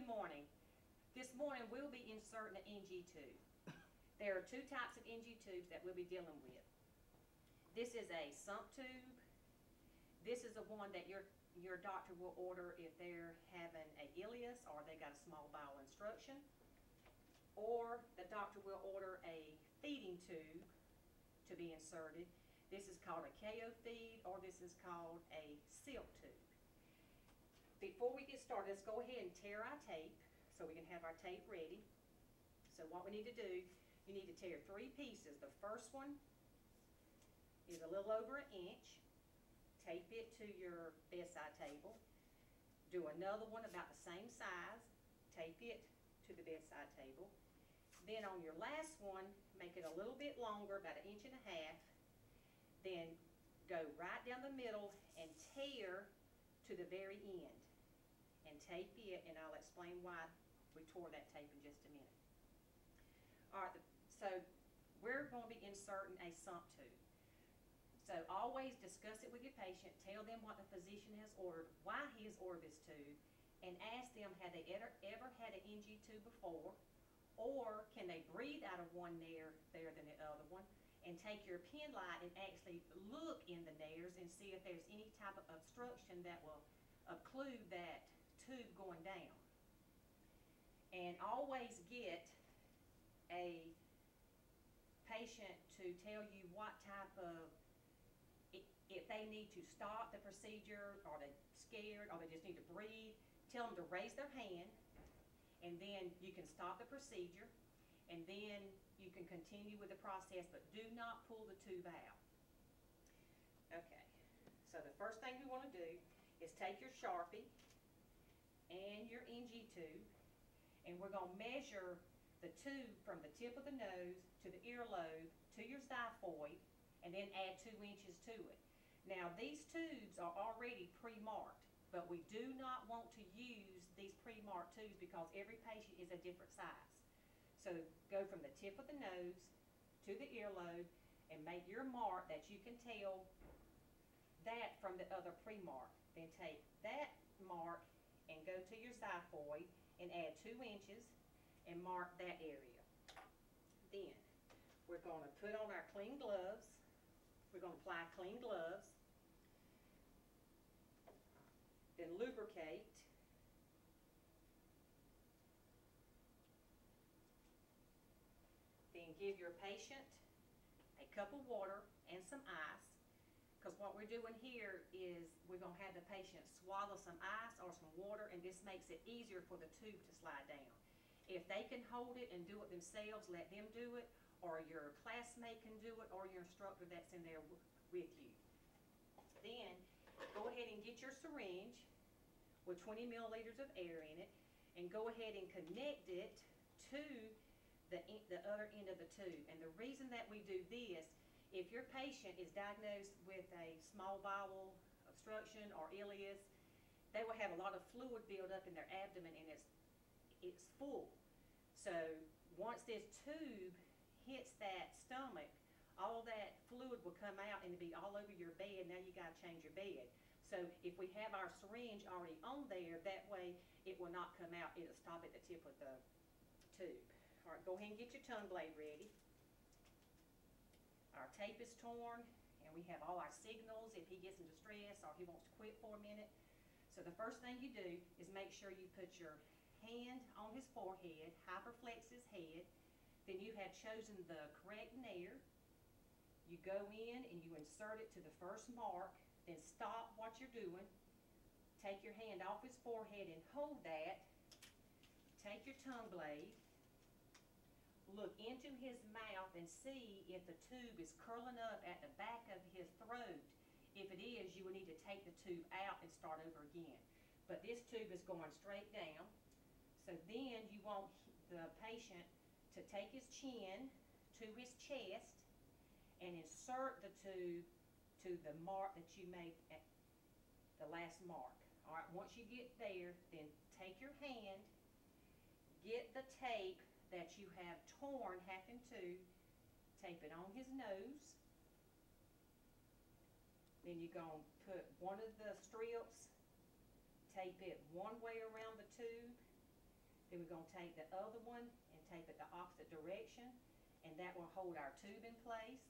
morning. This morning we'll be inserting an NG tube. There are two types of NG tubes that we'll be dealing with. This is a sump tube. This is the one that your doctor will order if they're having a ileus or they got a small bowel obstruction. Or the doctor will order a feeding tube to be inserted. This is called a KO feed, or this is called a silk tube. Before we get started, let's go ahead and tear our tape so we can have our tape ready. So what we need to do, you need to tear 3 pieces. The first one is a little over 1 inch. Tape it to your bedside table. Do another one about the same size. Tape it to the bedside table. Then on your last one, make it a little bit longer, about 1.5 inches. Then go right down the middle and tear to the very end. And tape it, and I'll explain why we tore that tape in just a minute. Alright, so we're going to be inserting a sump tube. So always discuss it with your patient, tell them what the physician has ordered, why he has ordered this tube, and ask them, have they ever had an NG tube before, or can they breathe out of one nair better than the other one, and take your pen light and actually look in the nairs and see if there's any type of obstruction that will occlude that tube going down. And always get a patient to tell you what type of, if they need to stop the procedure, or they're scared, or they just need to breathe, tell them to raise their hand, and then you can stop the procedure, and then you can continue with the process, but do not pull the tube out. Okay, so the first thing we want to do is take your Sharpie and your NG tube, and we're going to measure the tube from the tip of the nose to the earlobe to your xiphoid, and then add 2 inches to it. Now these tubes are already pre-marked, but we do not want to use these pre-marked tubes because every patient is a different size. So go from the tip of the nose to the earlobe and make your mark that you can tell that from the other pre-mark. Then take that mark and go to your xiphoid and add 2 inches and mark that area. Then we're going to put on our clean gloves. We're going to apply clean gloves. Then lubricate. Then give your patient a cup of water and some ice, because what we're doing here is we're going to have the patient swallow some ice or some water, and this makes it easier for the tube to slide down. If they can hold it and do it themselves, let them do it, or your classmate can do it, or your instructor that's in there with you. Then go ahead and get your syringe with 20 milliliters of air in it, and go ahead and connect it to the other end of the tube. And the reason that we do this, if your patient is diagnosed with a small bowel obstruction or ileus, they will have a lot of fluid build up in their abdomen, and it's full. So once this tube hits that stomach, all that fluid will come out and it'll be all over your bed. Now you got to change your bed. So if we have our syringe already on there, that way it will not come out. It'll stop at the tip of the tube. All right, go ahead and get your tongue blade ready. Our tape is torn, and we have all our signals if he gets in distress or he wants to quit for a minute. So the first thing you do is make sure you put your hand on his forehead, hyperflex his head. Then you have chosen the correct nair. You go in and you insert it to the first mark, then stop what you're doing. Take your hand off his forehead and hold that. Take your tongue blade. Look into his mouth and see if the tube is curling up at the back of his throat. If it is, you will need to take the tube out and start over again. But this tube is going straight down. So then you want the patient to take his chin to his chest and insert the tube to the mark that you made at the last mark. All right, once you get there, then take your hand, get the tape that you have torn half in two, tape it on his nose. Then you're going to put one of the strips, tape it one way around the tube, Then we're gonna take the other one and tape it the opposite direction, and that will hold our tube in place.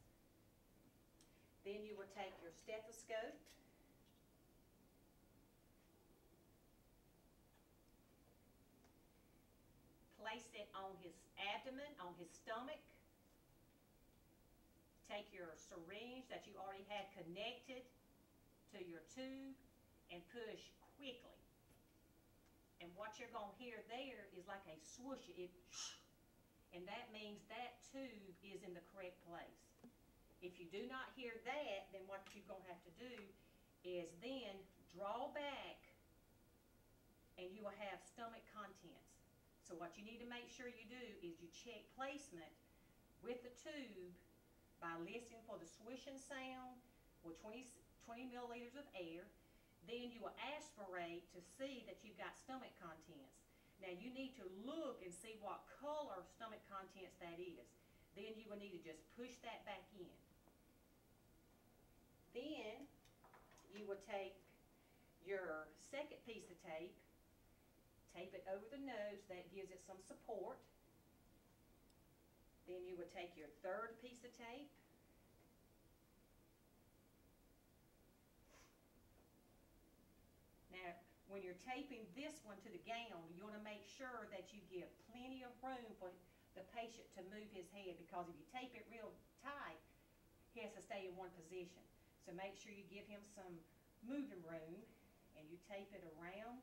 Then you will take your stethoscope, place it on his abdomen, on his stomach. Take your syringe that you already had connected to your tube and push quickly. And what you're going to hear there is like a swoosh, and that means that tube is in the correct place. If you do not hear that, then what you're going to have to do is then draw back, and you will have stomach contents. So what you need to make sure you do is you check placement with the tube by listening for the swishing sound with 20 milliliters of air. Then you will aspirate to see that you've got stomach contents. Now you need to look and see what color stomach contents that is. Then you will need to just push that back in. Then you will take your second piece of tape, tape it over the nose, that gives it some support. Then you would take your third piece of tape, now when you're taping this one to the gown, you want to make sure that you give plenty of room for the patient to move his head, because if you tape it real tight, he has to stay in one position. So make sure you give him some moving room, and you tape it around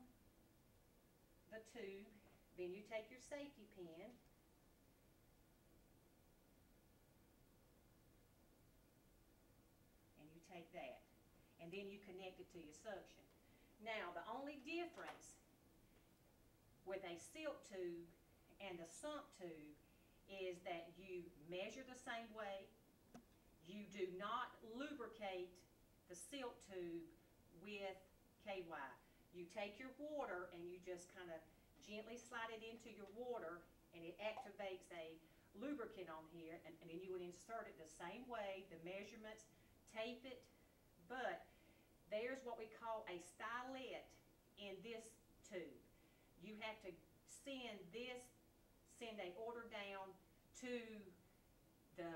the tube. Then you take your safety pin, and you take that, and then you connect it to your suction. Now the only difference with a silk tube and the sump tube is that you measure the same way. You do not lubricate the silk tube with KY. You take your water and you just kind of gently slide it into your water, and it activates a lubricant on here, and then you would insert it the same way, the measurements, tape it. But there's what we call a stylet in this tube. You have to send a order down to the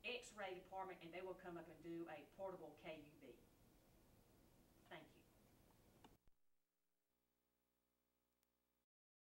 X-ray department, and they will come up and do a portable KUB.